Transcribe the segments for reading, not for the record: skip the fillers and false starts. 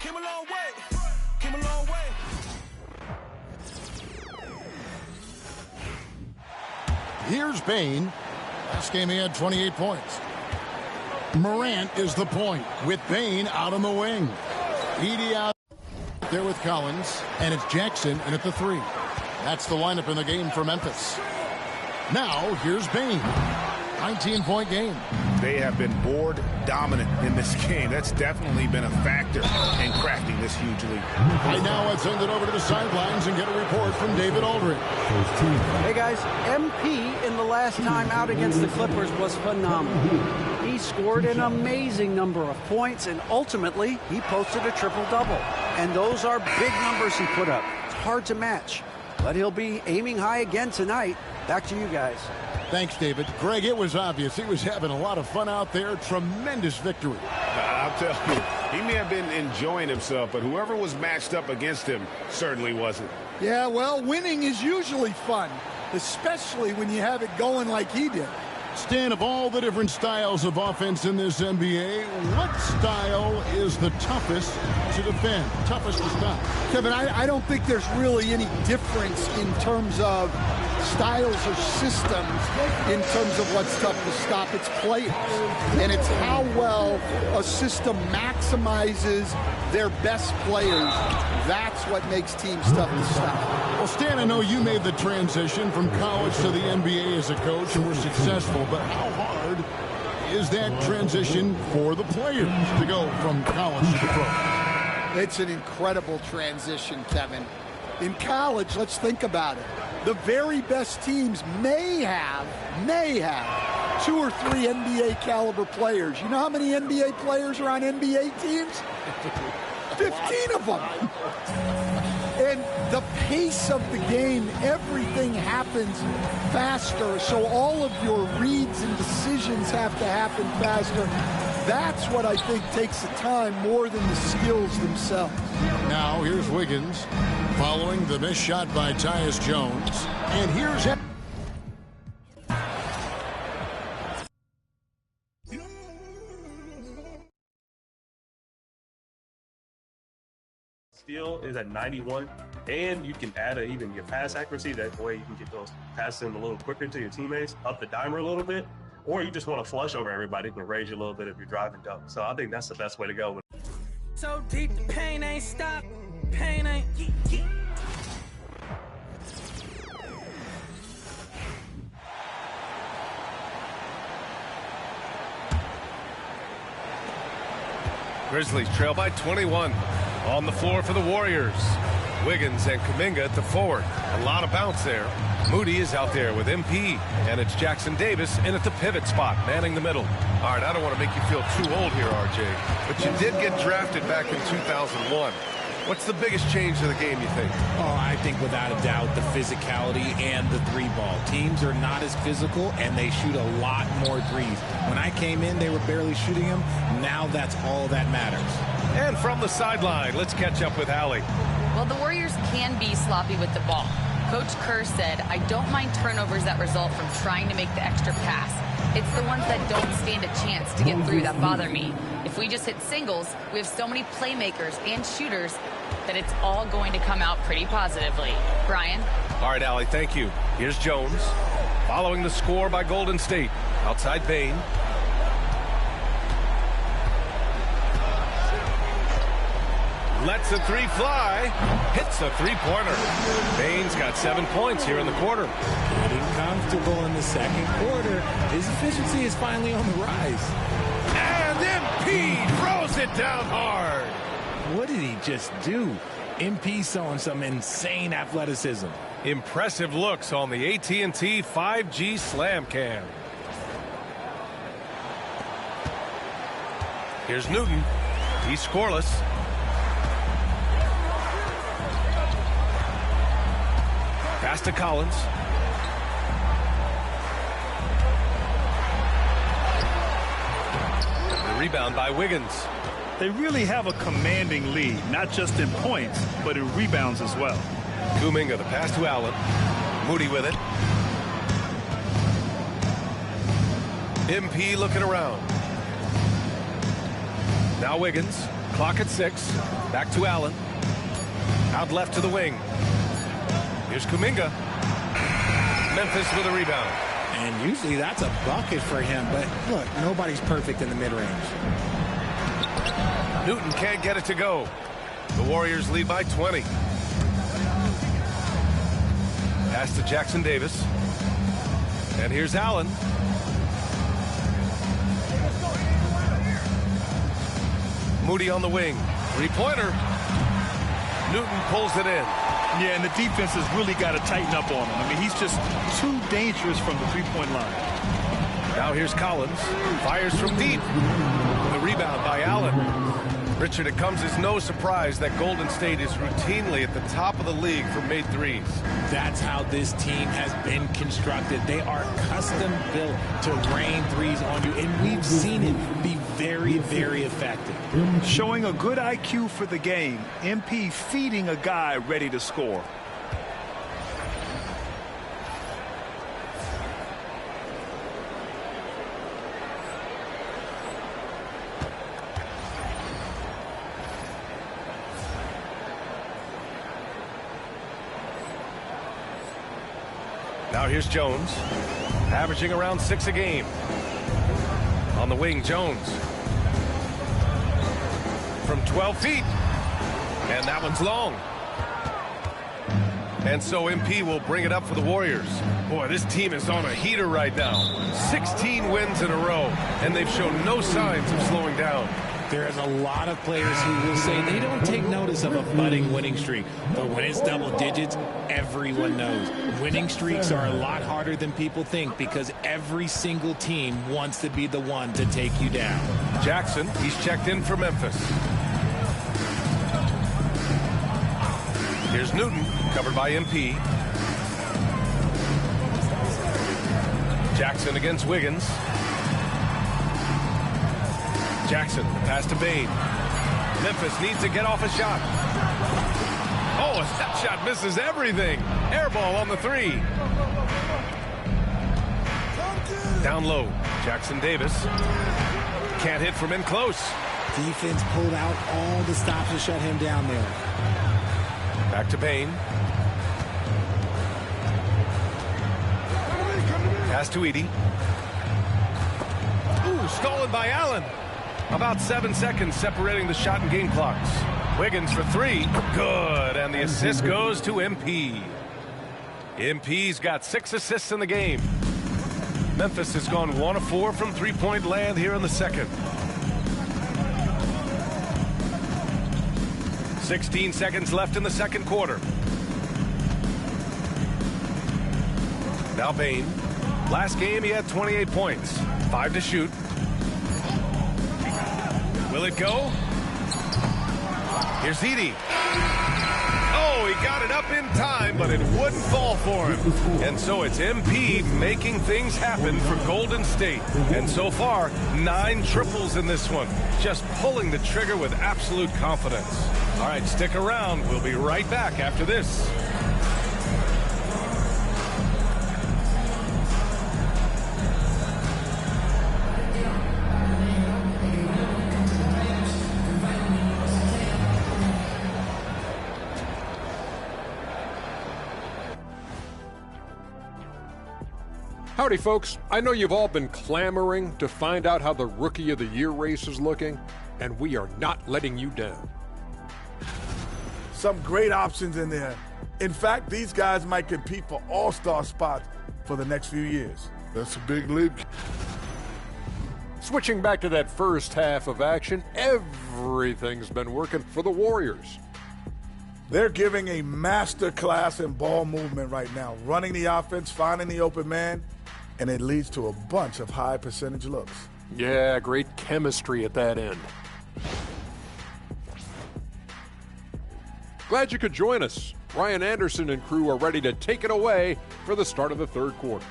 Came a long way. Came a long way. Here's Bain. Last game he had 28 points. Morant is the point with Bain out on the wing. Edey out there with Collins, and it's Jackson in at the 3. That's the lineup in the game for Memphis. Now here's Bain. 19-point game. They have been board dominant in this game. That's definitely been a factor in crafting this huge lead. Right now, let's send it over to the sidelines and get a report from David Aldridge. Hey guys, MP in the last time out against the Clippers was phenomenal. He scored an amazing number of points, and ultimately, he posted a triple-double. And those are big numbers he put up. It's hard to match, but he'll be aiming high again tonight. Back to you guys. Thanks, David. Greg, it was obvious he was having a lot of fun out there. Tremendous victory. I'll tell you, he may have been enjoying himself, but whoever was matched up against him certainly wasn't. Yeah, well, winning is usually fun, especially when you have it going like he did. Stan, of all the different styles of offense in this NBA, what style is the toughest to defend, toughest to stop? Kevin, I don't think there's really any difference in terms of styles or systems in terms of what's tough to stop. It's players, and it's how well a system maximizes their best players. That's what makes teams tough to stop. Well, Stan, I know you made the transition from college to the NBA as a coach and were successful, but how hard is that transition for the players to go from college to the pro? It's an incredible transition, Kevin. In college, let's think about it. The very best teams may have 2 or 3 NBA caliber players. You know how many NBA players are on NBA teams? 15 of them. And the pace of the game, everything happens faster. So all of your reads and decisions have to happen faster. That's what I think takes the time more than the skills themselves. Now here's Wiggins following the missed shot by Tyus Jones. And here's Steal is at 91, and you can add even your pass accuracy. That way you can get those passes in a little quicker to your teammates, up the dimer a little bit, or you just want to flush over everybody. You can raise you a little bit if you're driving dunk. So I think that's the best way to go. So deep, the pain ain't stop. Pain ain't. Grizzlies trail by 21. On the floor for the Warriors. Wiggins and Kuminga at the forward. A lot of bounce there. Moody is out there with MP. And it's Jackson Davis in at the pivot spot, manning the middle. All right, I don't want to make you feel too old here, RJ, but you did get drafted back in 2001. What's the biggest change to the game, you think? Oh, I think without a doubt the physicality and the 3-ball. Teams are not as physical, and they shoot a lot more threes. When I came in, they were barely shooting them. Now that's all that matters. And from the sideline, let's catch up with Allie. Well, the Warriors can be sloppy with the ball. Coach Kerr said, I don't mind turnovers that result from trying to make the extra pass. It's the ones that don't stand a chance to get through that bother me. If we just hit singles, we have so many playmakers and shooters that it's all going to come out pretty positively. Brian? All right, Allie, thank you. Here's Jones. Following the score by Golden State. Outside Bain. Lets a 3 fly. Hits a 3-pointer. Bain's got 7 points here in the quarter. Getting comfortable in the second quarter. His efficiency is finally on the rise. And MP throws it down hard. What did he just do? MP showing some insane athleticism. Impressive looks on the AT&T 5G Slam Cam. Here's Newton. He's scoreless. Pass to Collins. The rebound by Wiggins. They really have a commanding lead, not just in points, but in rebounds as well. Kuminga, the pass to Allen. Moody with it. MP looking around. Now Wiggins. Clock at 6. Back to Allen. Out left to the wing. Here's Kuminga. Memphis with a rebound. And usually that's a bucket for him, but look, nobody's perfect in the mid-range. Newton can't get it to go. The Warriors lead by 20. Pass to Jackson Davis. And here's Allen. Moody on the wing. Three-pointer. Newton pulls it in. Yeah, and the defense has really got to tighten up on him. I mean, he's just too dangerous from the three-point line. Now here's Collins. Fires from deep. The rebound by Allen. Richard, it comes as no surprise that Golden State is routinely at the top of the league for made threes. That's how this team has been constructed. They are custom built to rain threes on you, and we've seen it be very, very effective. Showing a good IQ for the game. MP feeding a guy ready to score. Now here's Jones, averaging around 6 a game. On the wing, Jones. From 12 feet. And that one's long. And so MP will bring it up for the Warriors. Boy, this team is on a heater right now. 16 wins in a row, and they've shown no signs of slowing down. There's a lot of players who will say they don't take notice of a budding winning streak. But when it's double digits, everyone knows. Winning streaks are a lot harder than people think because every single team wants to be the one to take you down. Jackson, he's checked in for Memphis. Here's Newton, covered by MP. Jackson against Wiggins. Jackson, pass to Bane. Memphis needs to get off a shot. Oh, that shot misses everything. Air ball on the three. Down low, Jackson Davis. Can't hit from in close. Defense pulled out all the stops to shut him down there. Back to Bane. Pass to Edey. Ooh, stolen by Allen. About 7 seconds separating the shot and game clocks. Wiggins for three. Good. And the assist goes to MP. MP's got 6 assists in the game. Memphis has gone 1 of 4 from three-point land here in the second. 16 seconds left in the second quarter. Now Bane. Last game he had 28 points. 5 to shoot. Will it go? Here's Edey. Oh, he got it up in time, but it wouldn't fall for him. And so it's MP making things happen for Golden State. And so far, 9 triples in this one. Just pulling the trigger with absolute confidence. All right, stick around. We'll be right back after this. Howdy, folks. I know you've all been clamoring to find out how the Rookie of the Year race is looking, and we are not letting you down. Some great options in there. In fact, these guys might compete for all-star spots for the next few years. That's a big leap. Switching back to that first half of action, everything's been working for the Warriors. They're giving a master class in ball movement right now, running the offense, finding the open man, and it leads to a bunch of high percentage looks. Yeah, great chemistry at that end. Glad you could join us. Ryan Anderson and crew are ready to take it away for the start of the third quarter.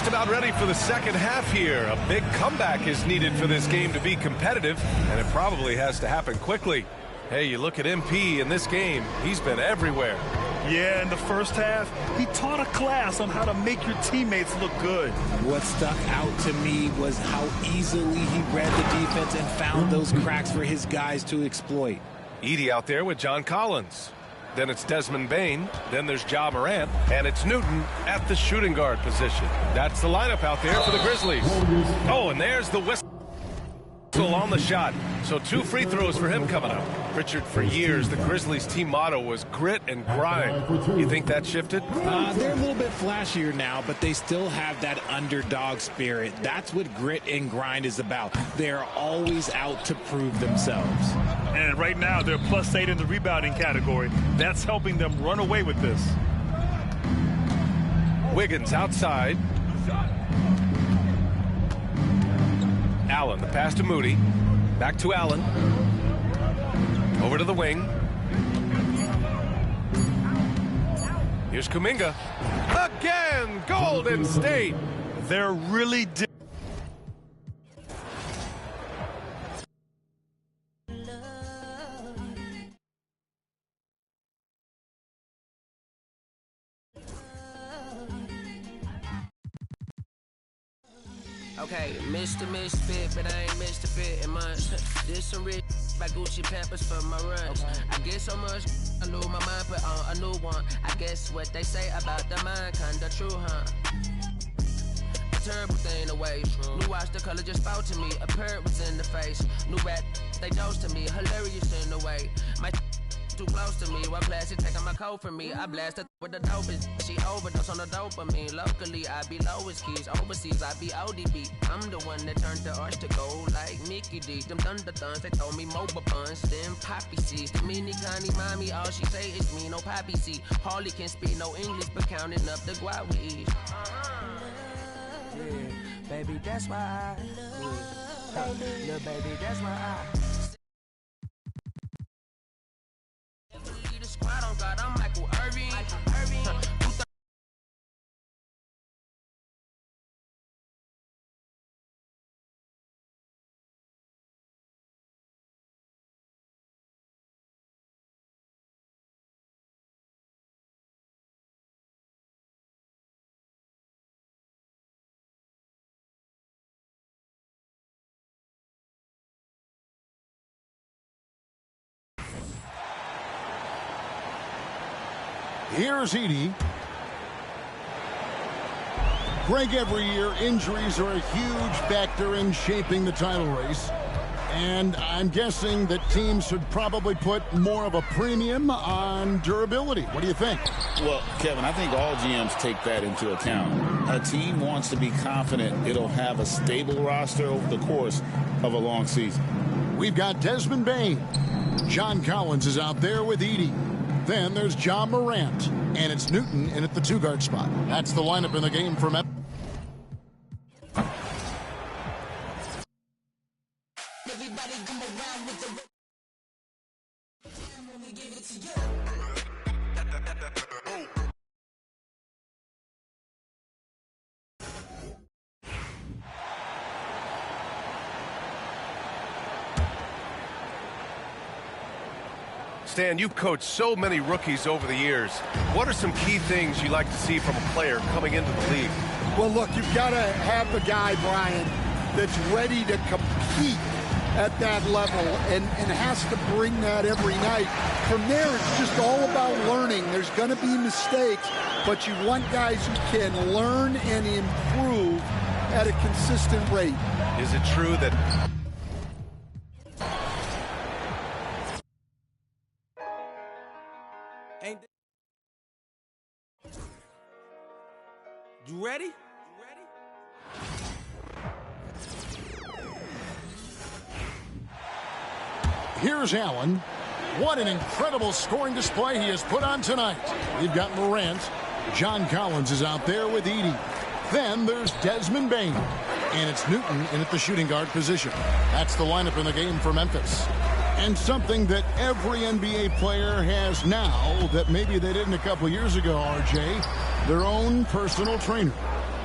About ready for the second half here. A big comeback is needed for this game to be competitive, and it probably has to happen quickly. Hey, you look at MP in this game, he's been everywhere. Yeah, in the first half, he taught a class on how to make your teammates look good. What stuck out to me was how easily he read the defense and found those cracks for his guys to exploit. Edey out there with John Collins. Then it's Desmond Bain. Then there's Ja Morant. And it's Newton at the shooting guard position. That's the lineup out there for the Grizzlies. Oh, and there's the whistle on the shot. So 2 free throws for him coming up. Richard, for years, the Grizzlies team motto was grit and grind. You think that shifted? They're a little bit flashier now, but they still have that underdog spirit. That's what grit and grind is about. They're always out to prove themselves. And right now, they're +8 in the rebounding category. That's helping them run away with this. Wiggins outside. Allen, the pass to Moody. Back to Allen. Over to the wing. Here's Kuminga. Again, Golden State. They're really Okay, Mr. Misfit, but I ain't Mr. Fit in mine. This some rich by Gucci Pampers for my runs. I get so much, I lose my mind, put on a new one. I guess what they say about the mind, kinda true, huh? A terrible thing away. New watch, the color just spoke to me. A parrot was in the face. New rap, they dose to me. Hilarious in a way. My too close to me, while plastic taking my coat from me. I blast her with the dopest. She overdose on the dopamine. Locally, I be lowest keys. Overseas, I be ODB. I'm the one that turned the arch to gold like Mickey D. Them thunder thuns, they told me mobile buns. Them poppy seeds. The mini Connie mommy, all she say is me, no poppy seed. Harley can speak no English, but counting up the guap with ease. Yeah, baby, that's why I little baby, that's why I squad on God, I'm Michael Irving. Here's Edey. Greg, every year, injuries are a huge factor in shaping the title race. And I'm guessing that teams should probably put more of a premium on durability. What do you think? Well, Kevin, I think all GMs take that into account. A team wants to be confident it'll have a stable roster over the course of a long season. We've got Desmond Bain. John Collins is out there with Edey. Then there's Ja Morant, and it's Newton in at the 2-guard spot. That's the lineup in the game for Memphis. Stan, you've coached so many rookies over the years. What are some key things you like to see from a player coming into the league? Well, look, you've got to have the guy, Brian, that's ready to compete at that level and has to bring that every night. From there, it's just all about learning. There's going to be mistakes, but you want guys who can learn and improve at a consistent rate. Is it true that You ready? Here's Allen. What an incredible scoring display he has put on tonight. We've got Morant. John Collins is out there with Edey. Then there's Desmond Bain. And it's Newton in at the shooting guard position. That's the lineup in the game for Memphis. And something that every NBA player has now that maybe they didn't a couple years ago, RJ, their own personal trainer.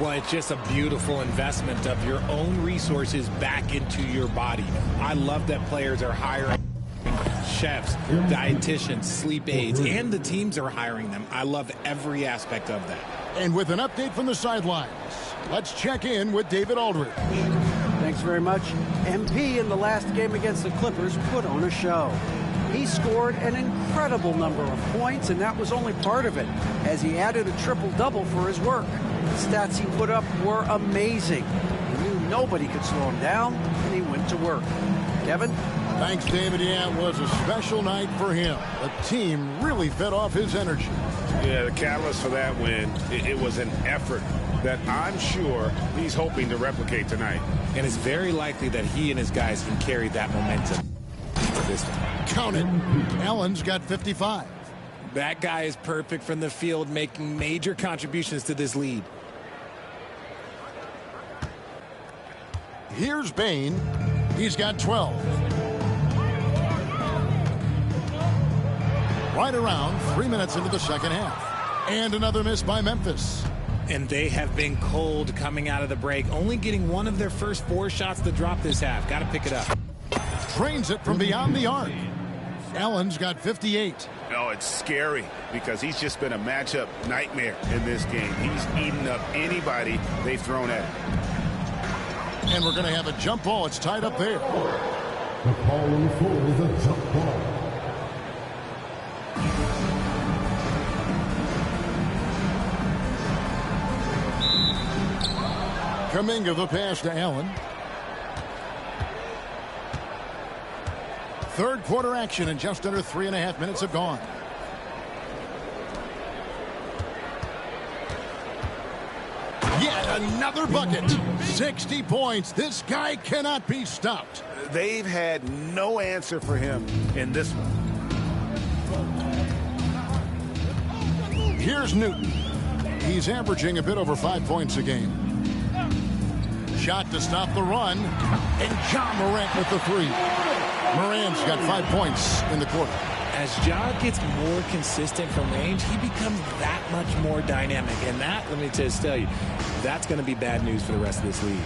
Well, it's just a beautiful investment of your own resources back into your body. I love that players are hiring chefs, dietitians, sleep aides, and the teams are hiring them. I love every aspect of that. And with an update from the sidelines, let's check in with David Aldridge. Thanks very much. MP in the last game against the Clippers put on a show. He scored an incredible number of points, and that was only part of it, as he added a triple-double for his work. The stats he put up were amazing. He knew nobody could slow him down, and he went to work. Kevin? Thanks, David. Yeah, it was a special night for him. The team really fed off his energy. Yeah, the catalyst for that win, it was an effort that I'm sure he's hoping to replicate tonight. And it's very likely that he and his guys can carry that momentum for this one. Count it. Allen's got 55. That guy is perfect from the field, making major contributions to this lead. Here's Bain. He's got 12. Right around 3 minutes into the second half. And another miss by Memphis. And they have been cold coming out of the break, only getting one of their first 4 shots to drop this half. Got to pick it up. Trains it from beyond the arc. Allen's got 58. Oh, it's scary because he's just been a matchup nightmare in this game. He's eaten up anybody they've thrown at him. And we're going to have a jump ball. It's tied up there. The call on the floor is a jump ball. Kuminga the pass to Allen. Third quarter action and just under 3.5 minutes have gone. Yet another bucket. 60 points. This guy cannot be stopped. They've had no answer for him in this one. Here's Newton. He's averaging a bit over 5 points a game. Shot to stop the run. And Ja Morant with the three. Morant's got 5 points in the quarter. As Ja gets more consistent from range, he becomes that much more dynamic. And that, let me just tell you, that's going to be bad news for the rest of this league.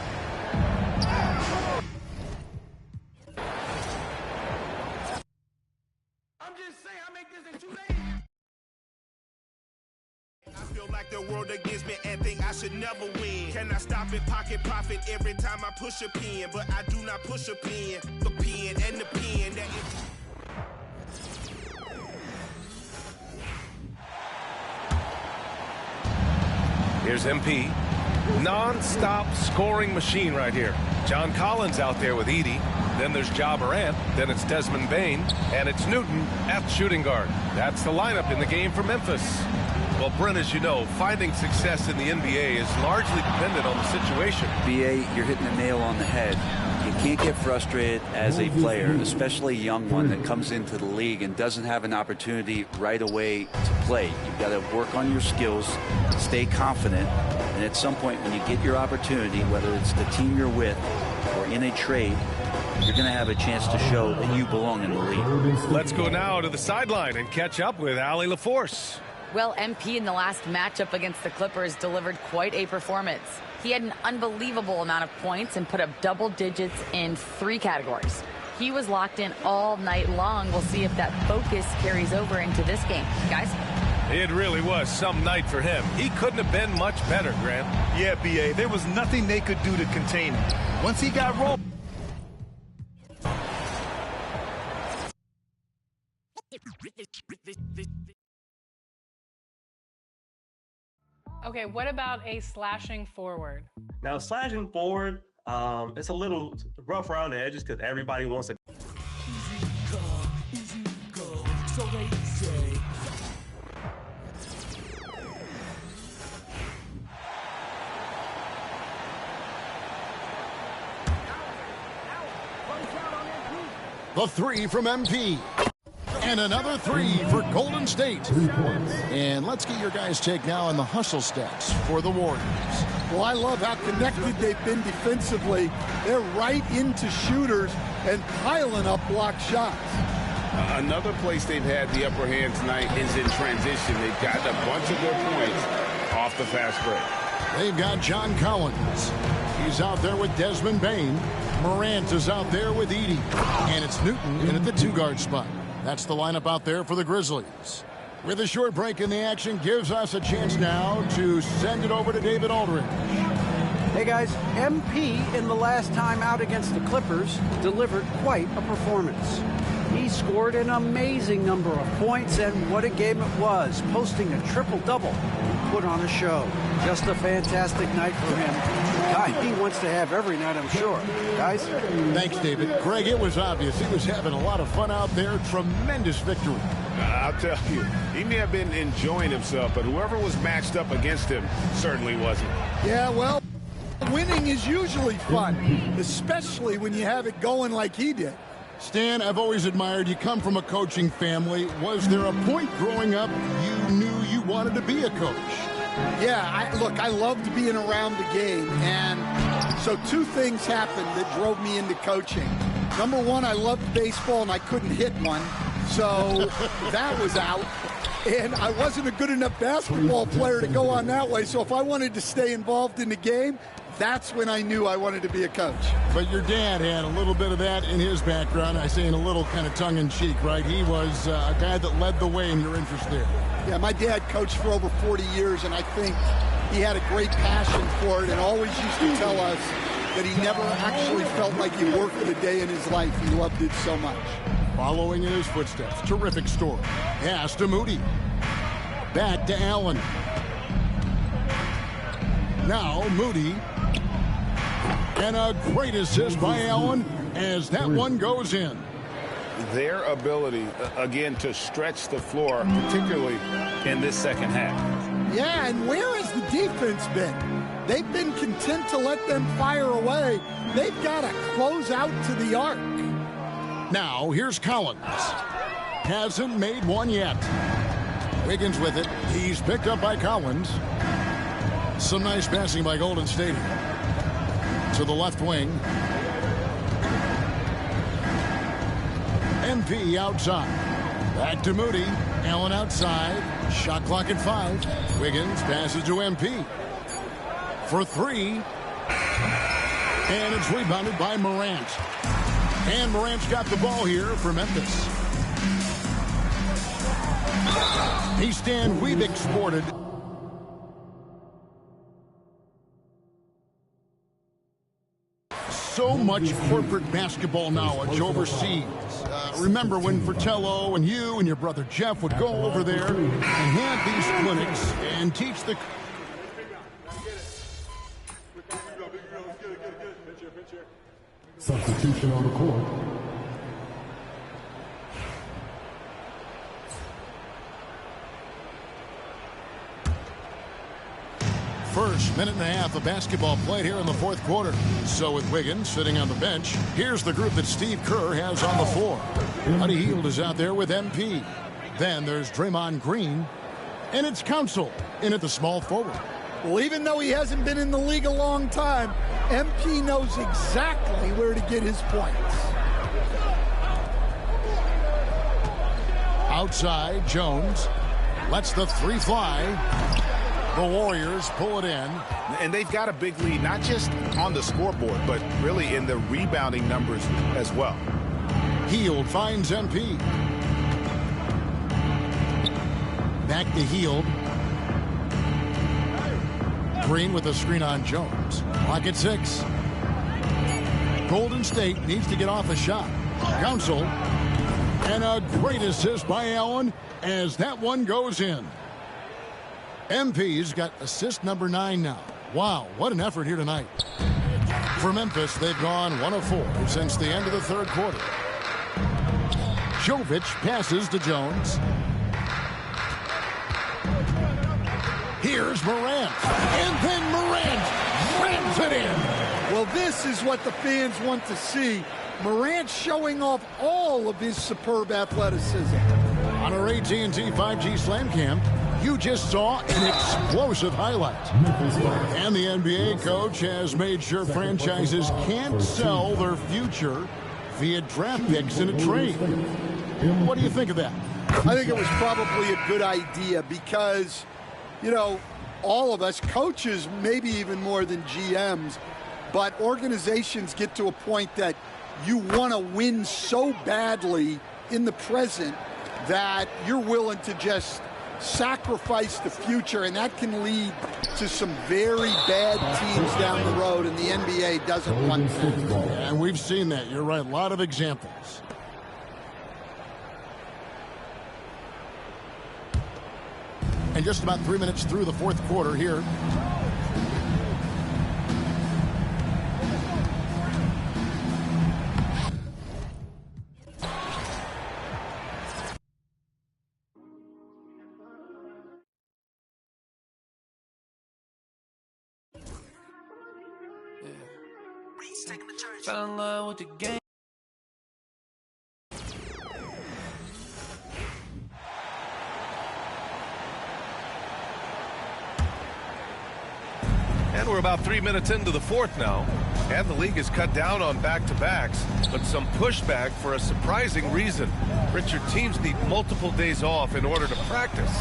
I'm just saying, I make this in 2 days. I feel like the world against me and think I should never win. Can I stop and pocket profit every time I push a pen? But I do not push a pen. The pen and the pen that is... Here's MP. Non-stop scoring machine right here. John Collins out there with Edey. Then there's Ja Morant. Then it's Desmond Bain. And it's Newton at shooting guard. That's the lineup in the game for Memphis. Well, Brent, as you know, finding success in the NBA is largely dependent on the situation. BA, you're hitting the nail on the head. You can't get frustrated as a player, especially a young one that comes into the league and doesn't have an opportunity right away to play. You've got to work on your skills, stay confident, and at some point when you get your opportunity, whether it's the team you're with or in a trade, you're going to have a chance to show that you belong in the league. Let's go now to the sideline and catch up with Allie LaForce. Well, MP in the last matchup against the Clippers delivered quite a performance. He had an unbelievable amount of points and put up double digits in 3 categories. He was locked in all night long. We'll see if that focus carries over into this game. Guys? It really was some night for him. He couldn't have been much better, Grant. Yeah, BA. There was nothing they could do to contain him. Once he got rolled. Okay, what about a slashing forward? Now, slashing forward, it's a little rough around the edges because everybody wants to. Easy go, so they say. The three from MP. And another three for Golden State. And let's get your guys' take now on the hustle stats for the Warriors. Well, I love how connected they've been defensively. They're right into shooters and piling up block shots. Another place they've had the upper hand tonight is in transition. They've gotten a bunch of good points off the fast break. They've got John Collins. He's out there with Desmond Bain. Morant is out there with Edey. And it's Newton in at the 2-guard spot. That's the lineup out there for the Grizzlies. With a short break in the action, gives us a chance now to send it over to David Aldridge. Hey guys, MP in the last time out against the Clippers delivered quite a performance. He scored an amazing number of points, and what a game it was, posting a triple-double. He put on a show. Just a fantastic night for him. Guy he wants to have every night, I'm sure. Guys? Thanks, David. Greg, it was obvious. He was having a lot of fun out there. Tremendous victory. I'll tell you, he may have been enjoying himself, but whoever was matched up against him certainly wasn't. Yeah, well, winning is usually fun, especially when you have it going like he did. Stan, I've always admired you. Come from a coaching family. Was there a point growing up you knew you wanted to be a coach? Yeah, look, I loved being around the game, and so two things happened that drove me into coaching. Number one, I loved baseball, and I couldn't hit one, so that was out. And I wasn't a good enough basketball player to go on that way, so if I wanted to stay involved in the game, that's when I knew I wanted to be a coach. But your dad had a little bit of that in his background. I say in a little kind of tongue-in-cheek, right? He was a guy that led the way in your interest there. Yeah, my dad coached for over 40 years, and I think he had a great passion for it and always used to tell us that he never actually felt like he worked a day in his life. He loved it so much. Following in his footsteps, terrific story. Pass to Moody. Back to Allen. Now Moody. And a great assist by Allen as that one goes in. Their ability, again, to stretch the floor, particularly in this second half. Yeah, and where has the defense been? They've been content to let them fire away. They've got to close out to the arc. Now, here's Collins. Hasn't made one yet. Wiggins with it. He's picked up by Collins. Some nice passing by Golden State. To the left wing. MP outside. Back to Moody. Allen outside. Shot clock at 5. Wiggins passes to MP. For 3. And it's rebounded by Morant. And Morant's got the ball here for Memphis. He's Stan Weebick sported. So much corporate basketball knowledge overseas. Remember when Fratello and you and your brother Jeff would go over there and have these clinics and teach the... Substitution on the court. First minute and a half of basketball played here in the fourth quarter. So with Wiggins sitting on the bench, here's the group that Steve Kerr has on the floor. Buddy Hield is out there with MP. Then there's Draymond Green. And it's Council in at the small forward. Well, even though he hasn't been in the league a long time, MP knows exactly where to get his points. Outside, Jones lets the 3 fly. The Warriors pull it in. And they've got a big lead, not just on the scoreboard, but really in the rebounding numbers as well. Hield finds MP. Back to Hield. Green with a screen on Jones. Clock at 6. Golden State needs to get off a shot. Council. And a great assist by Allen as that one goes in. MP's got assist number 9 now. Wow, what an effort here tonight. For Memphis, they've gone 1 of 4 since the end of the third quarter. Jovic passes to Jones. Here's Morant. And then Morant rams it in. Well, this is what the fans want to see. Morant showing off all of his superb athleticism. On our AT&T 5G Slam Cam, you just saw an explosive highlight. And the NBA coach has made sure franchises can't sell their future via draft picks in a trade. What do you think of that? I think it was probably a good idea because, you know, all of us, coaches, maybe even more than GMs, but organizations get to a point that you want to win so badly in the present that you're willing to just sacrifice the future, and that can lead to some very bad teams down the road, and the NBA doesn't want that. And we've seen that. You're right. A lot of examples. And just about 3 minutes through the fourth quarter here. Fell in love with the game. And we're about 3 minutes into the fourth now. And the league has cut down on back-to-backs, but some pushback for a surprising reason. Richard, teams need multiple days off in order to practice.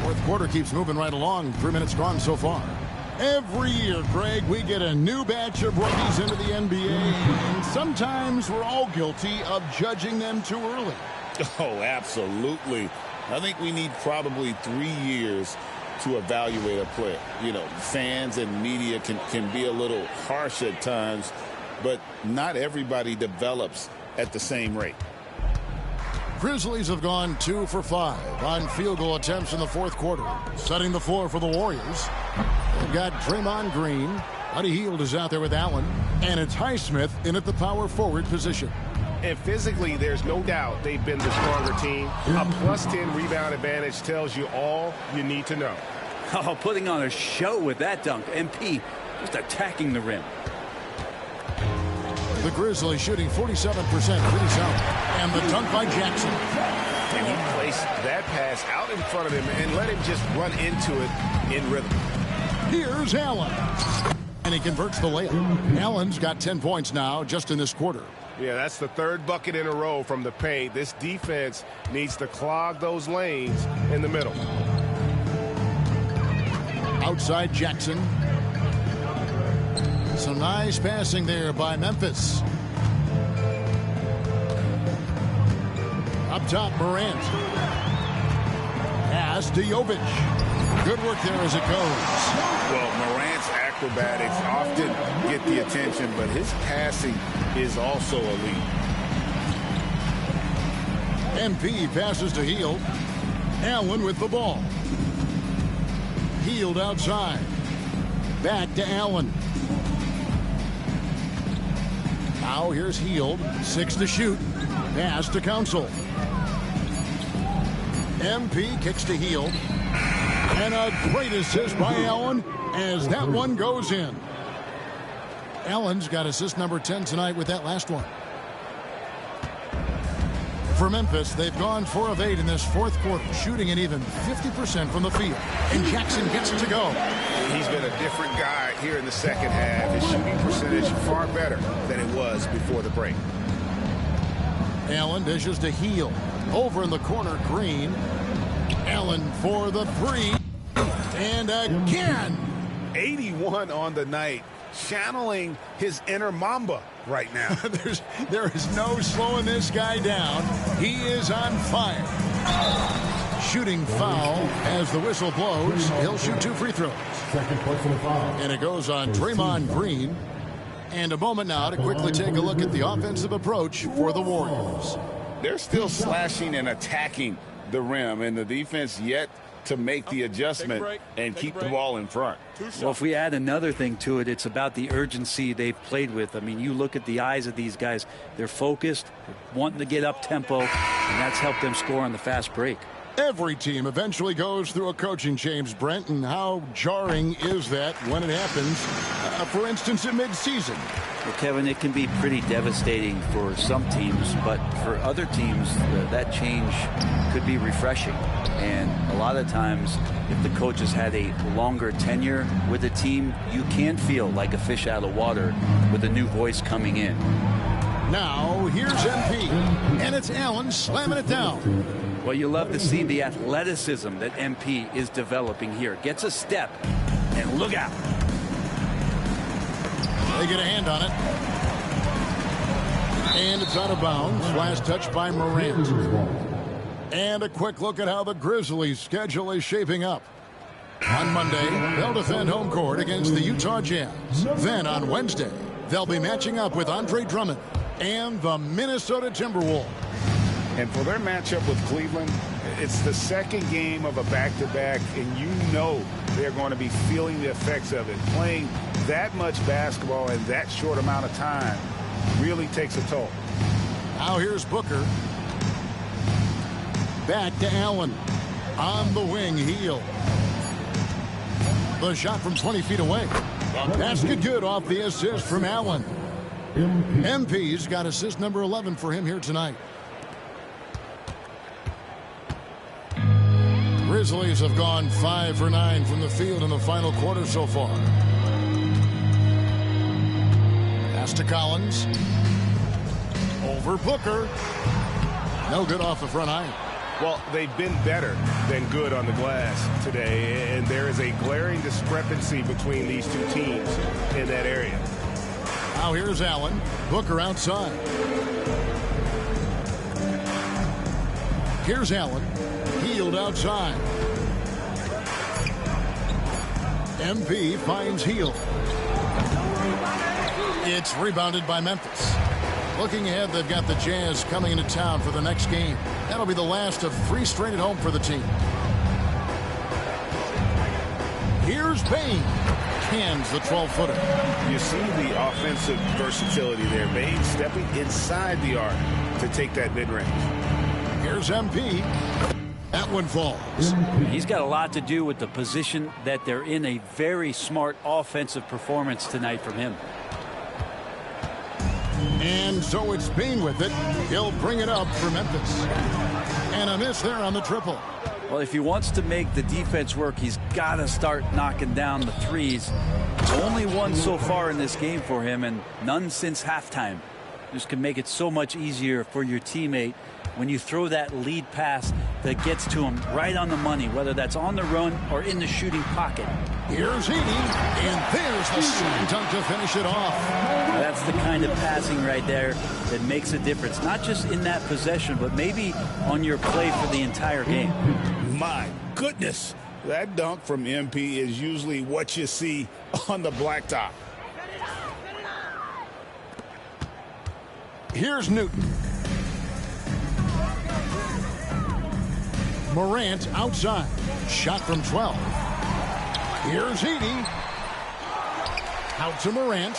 Fourth quarter keeps moving right along. 3 minutes gone so far. Every year, Greg, we get a new batch of rookies into the NBA, and sometimes we're all guilty of judging them too early. Oh, absolutely. I think we need probably 3 years to evaluate a player. You know, fans and media can be a little harsh at times, but not everybody develops at the same rate. Grizzlies have gone 2 for 5 on field goal attempts in the fourth quarter. Setting the floor for the Warriors. They've got Draymond Green. Buddy Hield is out there with Allen. And it's Highsmith in at the power forward position. And physically, there's no doubt they've been the stronger team. A +10 rebound advantage tells you all you need to know. Oh, putting on a show with that dunk. MP just attacking the rim. The Grizzlies shooting 47% free zone. And the dunk by Jackson. And he placed that pass out in front of him and let him just run into it in rhythm. Here's Allen. And he converts the layup. Allen's got 10 points now just in this quarter. Yeah, that's the third bucket in a row from the paint. This defense needs to clog those lanes in the middle. Outside Jackson. Some nice passing there by Memphis. Up top, Morant. Pass to Jovic. Good work there as it goes. Well, Morant's acrobatics often get the attention, but his passing is also elite. MP passes to Hield. Allen with the ball. Hield outside. Back to Allen. Now here's Hield. 6 to shoot. Pass to Council. MP kicks to Hield. And a great assist by Allen as that one goes in. Allen's got assist number 10 tonight with that last one. For Memphis, they've gone 4 of 8 in this fourth quarter, shooting an even 50% from the field. And Jackson gets it to go. He's been a different guy here in the second half. His shooting percentage far better than it was before the break. Allen dishes to Hield. Over in the corner, Green. Allen for the 3. And again. 81 on the night. Channeling his inner Mamba right now. There is no slowing this guy down. He is on fire. Shooting foul as the whistle blows. He'll shoot 2 free throws. And it goes on Draymond Green. And a moment now to quickly take a look at the offensive approach for the Warriors. They're still slashing and attacking the rim, and the defense yet to make the adjustment and keep the ball in front. Well, if we add another thing to it, it's about the urgency they've played with. I mean, you look at the eyes of these guys. They're focused, wanting to get up tempo, and that's helped them score on the fast break. Every team eventually goes through a coaching change, Brent, and how jarring is that when it happens, for instance, in midseason? Well, Kevin, it can be pretty devastating for some teams, but for other teams, that change could be refreshing. And a lot of times, if the coach has had a longer tenure with a team, you can feel like a fish out of water with a new voice coming in. Now, here's MP, and it's Allen slamming it down. Well, you love to see the athleticism that MP is developing here. Gets a step, and look out. They get a hand on it. And it's out of bounds. Last touch by Morant. And a quick look at how the Grizzlies' schedule is shaping up. On Monday, they'll defend home court against the Utah Jazz. Then on Wednesday, they'll be matching up with Andre Drummond and the Minnesota Timberwolves. And for their matchup with Cleveland, it's the second game of a back-to-back, and you know they're going to be feeling the effects of it. Playing that much basketball in that short amount of time really takes a toll. Now here's Booker. Back to Allen. On the wing, Heel. The shot from 20 feet away. Basket good off the assist from Allen. MP's got assist number 11 for him here tonight. Grizzlies have gone 5 for 9 from the field in the final quarter so far. Pass to Collins. Over Booker. No good off the front iron. Well, they've been better than good on the glass today, and there is a glaring discrepancy between these two teams in that area. Now here's Allen. Booker outside. Here's Allen. Healed outside. MP finds Heel. It's rebounded by Memphis. Looking ahead, they've got the Jazz coming into town for the next game. That'll be the last of 3 straight at home for the team. Here's Bane. Hands the 12-footer. You see the offensive versatility there. Bane stepping inside the arc to take that mid-range. Here's MP. That one falls. He's got a lot to do with the position that they're in. A very smart offensive performance tonight from him. And so it's Bane with it. He'll bring it up for Memphis. And a miss there on the triple. Well, if he wants to make the defense work, he's got to start knocking down the threes. Only one so far in this game for him, and none since halftime. This can make it so much easier for your teammate when you throw that lead pass that gets to him right on the money, whether that's on the run or in the shooting pocket. Here's Heaney, and there's the slam dunk to finish it off. That's the kind of passing right there that makes a difference, not just in that possession, but maybe on your play for the entire game. My goodness, that dunk from MP is usually what you see on the blacktop. Here's Newton. Morant outside. Shot from 12. Here's Heaney. Out to Morant.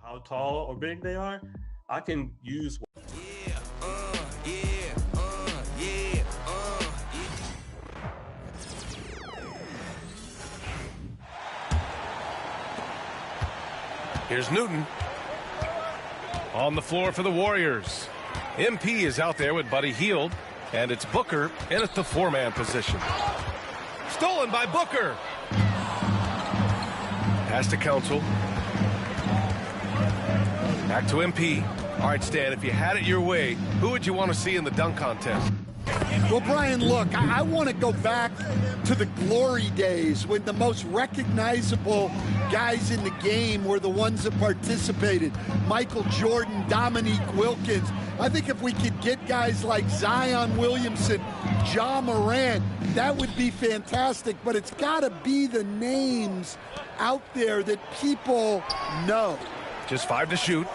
How tall or big they are, I can use. Here's Newton. On the floor for the Warriors. MP is out there with Buddy Hield, and it's Booker in at the 4-man position. Stolen by Booker. Pass to Council. Back to MP. All right, Stan, if you had it your way, who would you want to see in the dunk contest? Well, Brian, look, I want to go back to the glory days when the most recognizable guys in the game were the ones that participated. Michael Jordan, Dominique Wilkins. I think if we could get guys like Zion Williamson, Ja Morant, that would be fantastic. But it's got to be the names out there that people know. Just 5 to shoot.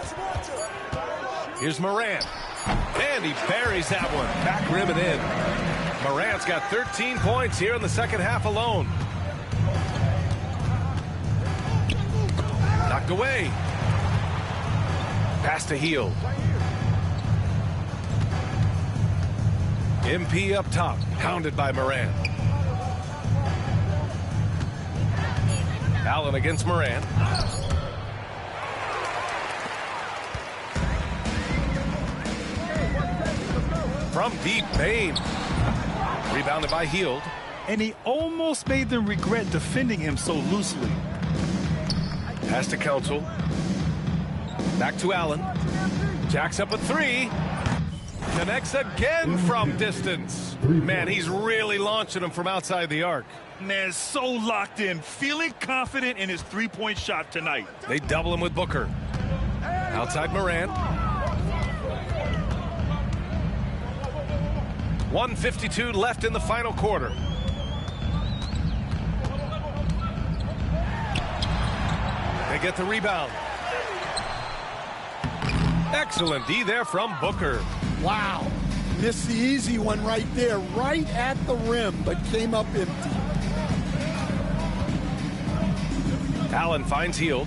Here's Morant. And he buries that one. Back rim and in. Morant's got 13 points here in the second half alone. knocked away. Pass to Hield. MP up top, hounded by Morant. Allen against Morant. From deep, Payne. Rebounded by Hield. And he almost made them regret defending him so loosely. Pass to Council. Back to Allen. Jacks up a three. Connects again from distance. Man, he's really launching him from outside the arc. Man, so locked in, feeling confident in his three-point shot tonight. They double him with Booker. Outside Morant. 1:52 left in the final quarter. They get the rebound. Excellent D there from Booker. Wow. Missed the easy one right there, right at the rim, but came up empty. Allen finds Hield.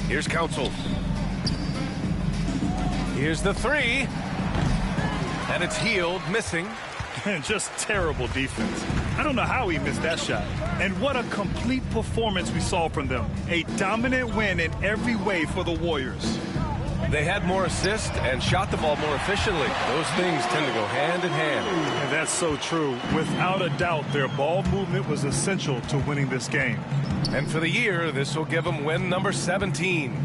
Here's Council. Here's the three. And it's Hield missing. Just terrible defense. I don't know how he missed that shot. And what a complete performance we saw from them. A dominant win in every way for the Warriors. They had more assists and shot the ball more efficiently. Those things tend to go hand in hand. And that's so true. Without a doubt, their ball movement was essential to winning this game. And for the year, this will give them win number 17.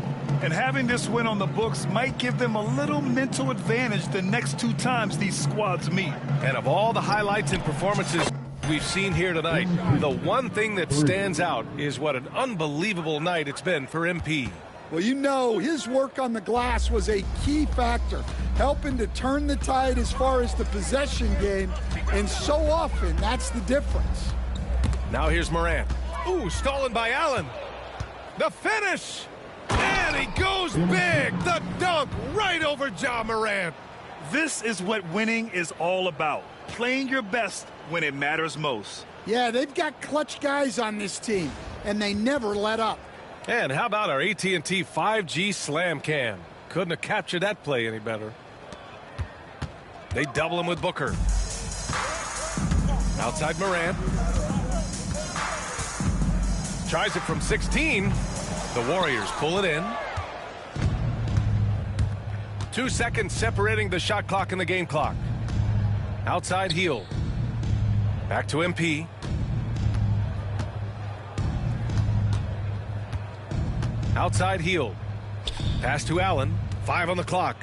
And having this win on the books might give them a little mental advantage the next two times these squads meet. And of all the highlights and performances we've seen here tonight, the one thing that stands out is what an unbelievable night it's been for MP. Well, you know, his work on the glass was a key factor, helping to turn the tide as far as the possession game, and so often that's the difference. Now here's Morant. Ooh, stolen by Allen. The finish! And he goes big! The dunk right over Ja Morant. This is what winning is all about. Playing your best when it matters most. Yeah, they've got clutch guys on this team, and they never let up. And how about our AT&T 5G Slam Cam? Couldn't have captured that play any better. They double him with Booker. Outside Morant. Tries it from 16. The Warriors pull it in. 2 seconds separating the shot clock and the game clock. Outside Hield. Back to MP. Outside Hield. Pass to Allen. 5 on the clock.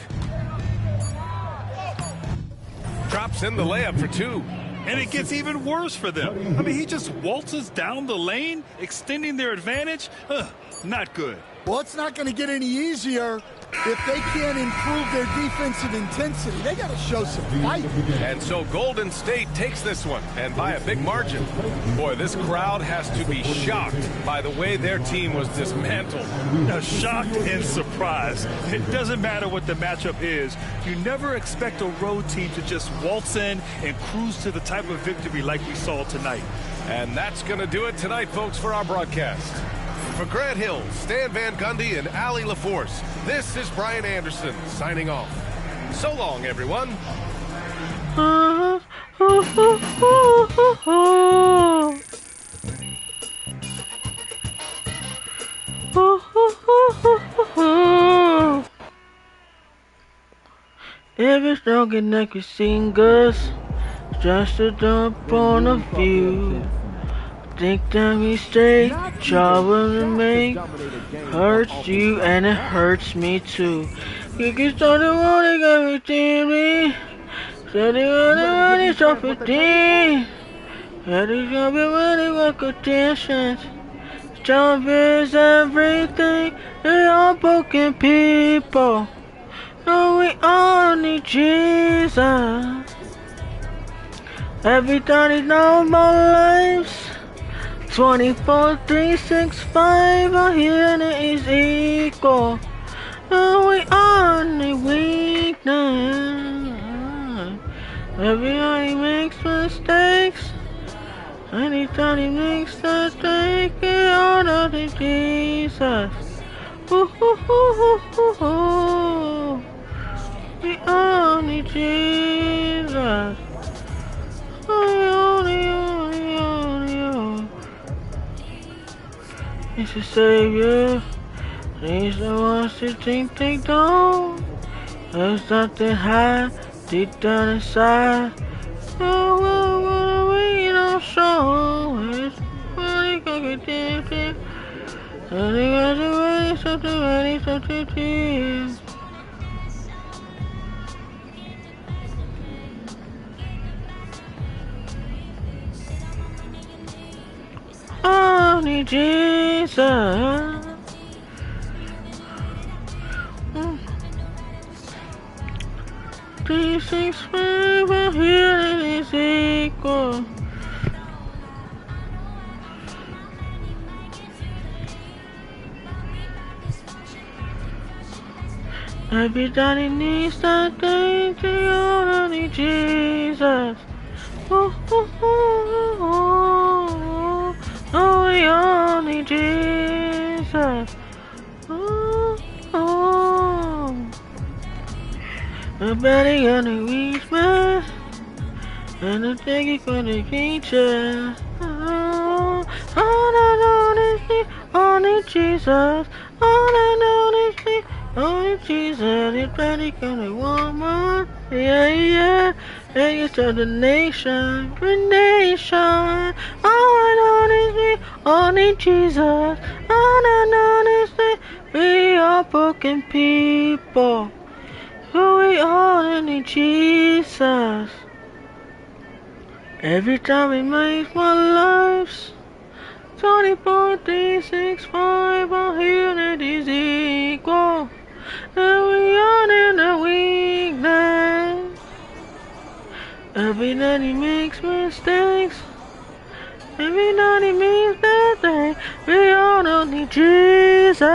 Drops in the layup for 2. And it gets even worse for them. I mean, he just waltzes down the lane, extending their advantage. Not good. Well, it's not going to get any easier if they can't improve their defensive intensity. They got to show some fight. And so Golden State takes this one, and by a big margin. Boy, this crowd has to be shocked by the way their team was dismantled. Shocked and surprised. It doesn't matter what the matchup is. You never expect a road team to just waltz in and cruise to the type of victory like we saw tonight. And that's going to do it tonight, folks, for our broadcast. For Grant Hill, Stan Van Gundy, and Allie LaForce, this is Brian Anderson signing off. So long, everyone. Every strong and I could sing us, just a dump on a view. Think that mistake, trouble to make, hurts you and it hurts me too. You can start the morning everything me, setting on the money so 15. That is gonna be running with conditions. Jump is everything, they are broken people. No, we all need Jesus. Every time he knows my lives. 24, 3, 6, 5, our healing is equal. And we are the weakness. Everybody makes mistakes. Anytime he makes a mistake, he honors Jesus. We only Jesus. Only. He's a savior. He's the ones to think they don't. There's something high deep down inside. Oh, well, we don't show. It's really gonna get different. Something was ready, something ready, something deep. Only Jesus. 3, 6, 5, I'm healing is equal. Everybody needs something to only Jesus. Oh, oh, oh, oh, oh, only Jesus. Oh, oh. Nobody gonna reach me, and I think it's gonna reach us. Oh, all I know is me, only Jesus. All I know is me, only Jesus. Everybody gonna want more, yeah. And it's to the nation. All I know is me, only Jesus. All I know is me, we are broken people. Who we are in Jesus. Every time he makes my life 20.365, our unity is equal. And we are in the weakness. Every night he makes mistakes. Every night he makes mistakes. We all need Jesus.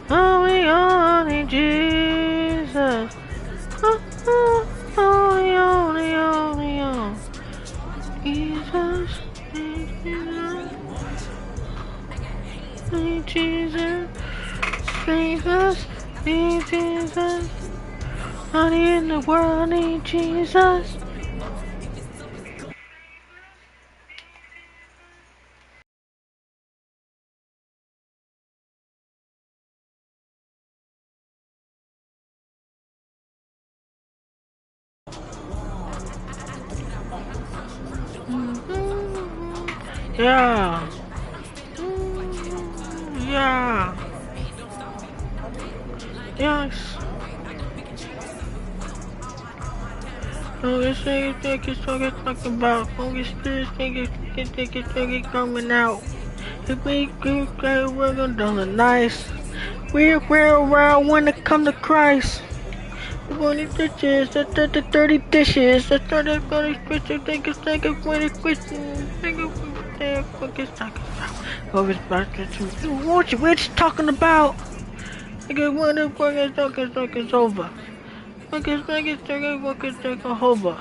Oh, we all need Jesus. Oh, oh, oh, Jesus, need Jesus, need Jesus. Honey in the world, need Jesus. Yeah. Yeah. Yes. Oh, this thing is talking about. Oh, this thing is coming out. If we do, we're gonna do it nice. We're around when it come to Christ. The 20 dishes, the 30 dishes, the 30 dishes, think it's like a 20 question, think of what it's talking about. Oh, it's about to what you talking about? Nigga, when the fucking talk is over. Fucking over.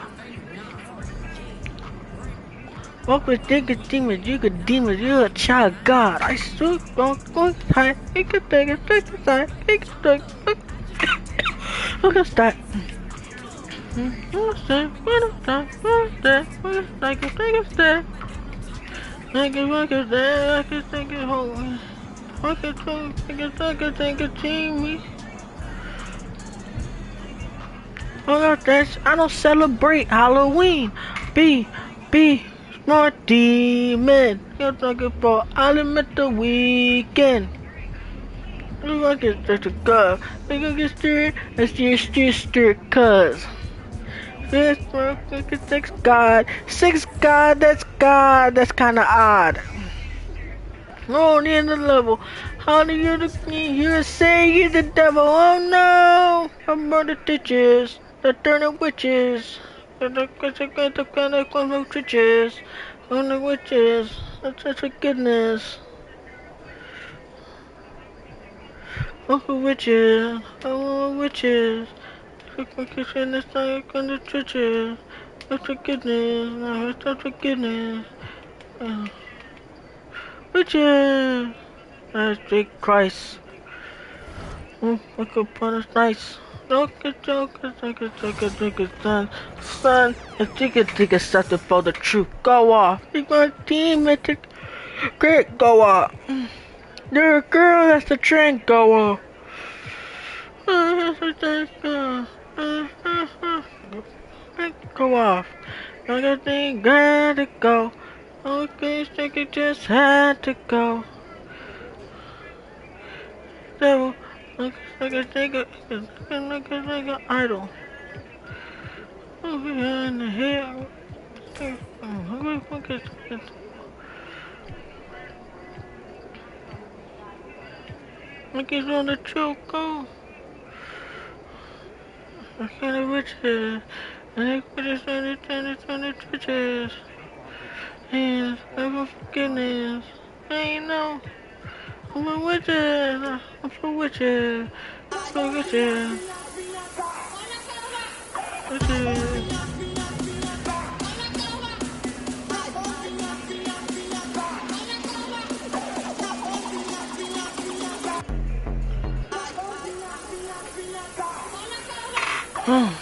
Walk with demons, you could demons, you're a child of God. I swear, don't hide, you can take it, take it, take it, look at that. I don't celebrate Halloween. Be smart demon. You're talking for elemental weekend. We're gonna get such a girl. We're gonna get stirred. Let's just stir cuz. Six God, that's God, that's kinda odd. Oh, the end of the level. How do you say you're the devil? Oh no! I'm on the ditches, the turning witches, the kind of witches, on the witches. That's such a goodness. Oh, witches, oh, witches. In this time, on the witches. That's a goodness, that's a goodness. Witches. That's big Christ. Look upon us nice. Look at Joker, son. And think it's something for the truth. Go off. He's my teammate. Great, go off. You're a girl, that's the trend, go off. Go off. I got things gotta go. Okay, think it just had to go. Devil, like an idol. In the hair. Like he's on the choco. I can't reach it. And I put it on the twitches. And I'm for forgiveness. I know. I'm a witches. I'm for witches. For witches. Witches. Oh.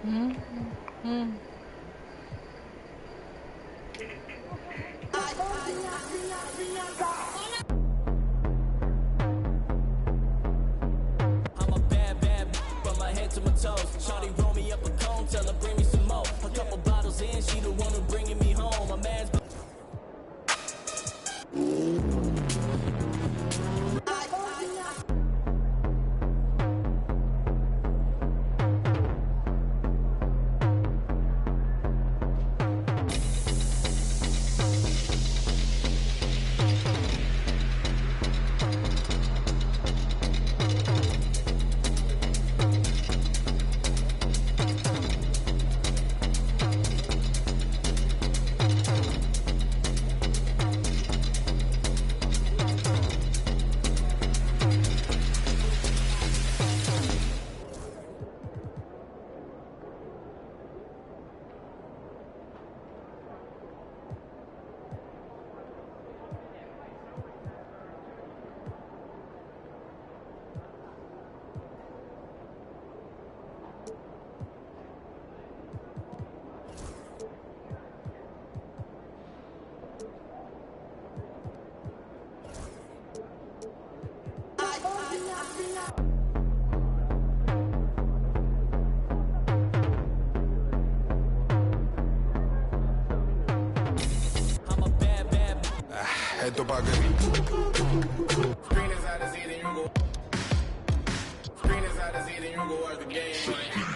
a bad, from my head to my toes. Shawty roll me up a cone, tell her bring me some more. A couple bottles in, she the one who bringing me home. A man's Esto pa' que screen is out of seat and you go. Screen is out of seat and you go watch the game.